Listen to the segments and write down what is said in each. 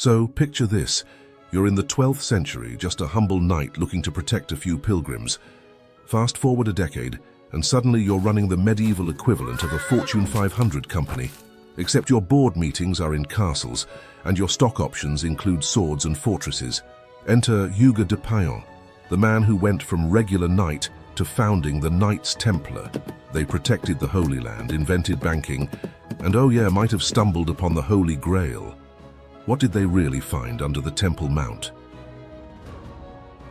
So, picture this. You're in the 12th century, just a humble knight looking to protect a few pilgrims. Fast forward a decade, and suddenly you're running the medieval equivalent of a Fortune 500 company. Except your board meetings are in castles, and your stock options include swords and fortresses. Enter Hugues de Payens, the man who went from regular knight to founding the Knights Templar. They protected the Holy Land, invented banking, and oh yeah, might have stumbled upon the Holy Grail. What did they really find under the Temple Mount?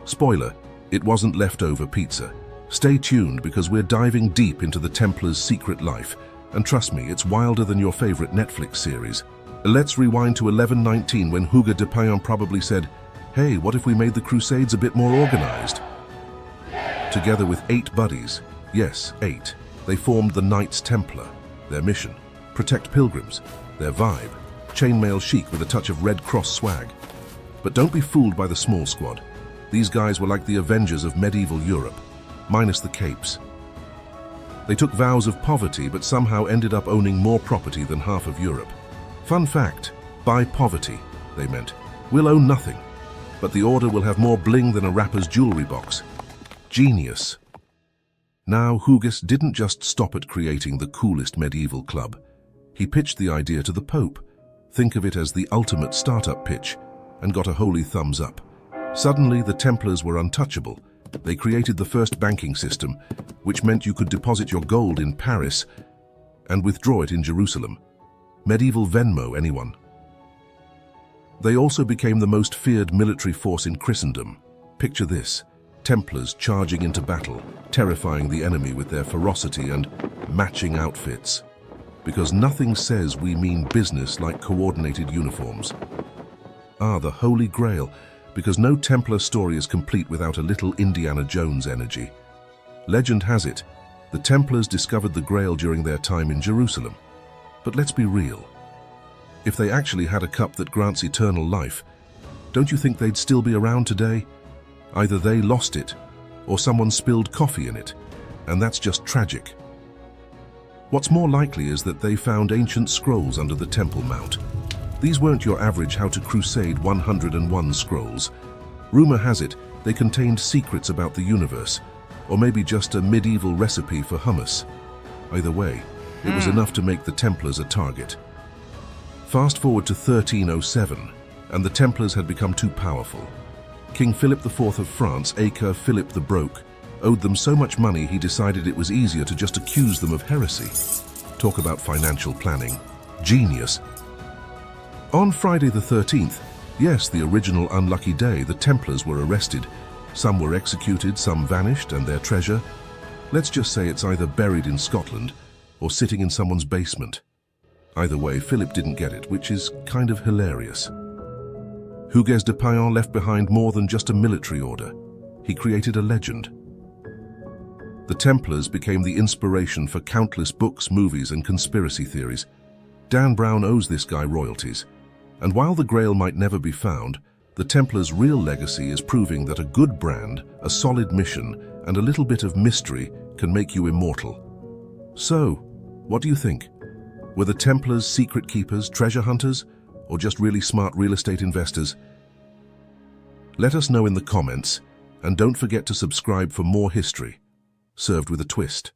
Spoiler, it wasn't leftover pizza. Stay tuned because we're diving deep into the Templars' secret life, and trust me, it's wilder than your favorite Netflix series. Let's rewind to 1119 when Hugues de Payens probably said, "Hey, what if we made the Crusades a bit more organized?" Together with 8 buddies, yes, 8, they formed the Knights Templar. Their mission, protect pilgrims. Their vibe, chainmail chic with a touch of Red Cross swag. But don't be fooled by the small squad. These guys were like the Avengers of medieval Europe, minus the capes. They took vows of poverty but somehow ended up owning more property than half of Europe. Fun fact, by poverty, they meant, we'll own nothing, but the order will have more bling than a rapper's jewelry box. Genius. Now, Hugues didn't just stop at creating the coolest medieval club. He pitched the idea to the Pope. Think of it as the ultimate startup pitch, and got a holy thumbs up. Suddenly, the Templars were untouchable. They created the first banking system, which meant you could deposit your gold in Paris and withdraw it in Jerusalem. Medieval Venmo, anyone? They also became the most feared military force in Christendom. Picture this. Templars charging into battle, terrifying the enemy with their ferocity and matching outfits. Because nothing says we mean business like coordinated uniforms. The Holy Grail, because no Templar story is complete without a little Indiana Jones energy. Legend has it, the Templars discovered the Grail during their time in Jerusalem. But let's be real. If they actually had a cup that grants eternal life, don't you think they'd still be around today? Either they lost it, or someone spilled coffee in it, and that's just tragic. What's more likely is that they found ancient scrolls under the Temple Mount. These weren't your average How to Crusade 101 scrolls. Rumor has it they contained secrets about the universe, or maybe just a medieval recipe for hummus. Either way, it was enough to make the Templars a target. Fast forward to 1307, and the Templars had become too powerful. King Philip IV of France, aka Philip the Broke, owed them so much money he decided it was easier to just accuse them of heresy. Talk about financial planning. Genius. On Friday the 13th, yes, the original unlucky day, the Templars were arrested. Some were executed, some vanished, and their treasure, let's just say it's either buried in Scotland or sitting in someone's basement. Either way, Philip didn't get it, which is kind of hilarious. Hugues de Payens left behind more than just a military order. He created a legend. The Templars became the inspiration for countless books, movies, and conspiracy theories. Dan Brown owes this guy royalties. And while the Grail might never be found, the Templars' real legacy is proving that a good brand, a solid mission, and a little bit of mystery can make you immortal. So, what do you think? Were the Templars secret keepers, treasure hunters, or just really smart real estate investors? Let us know in the comments, and don't forget to subscribe for more history, served with a twist.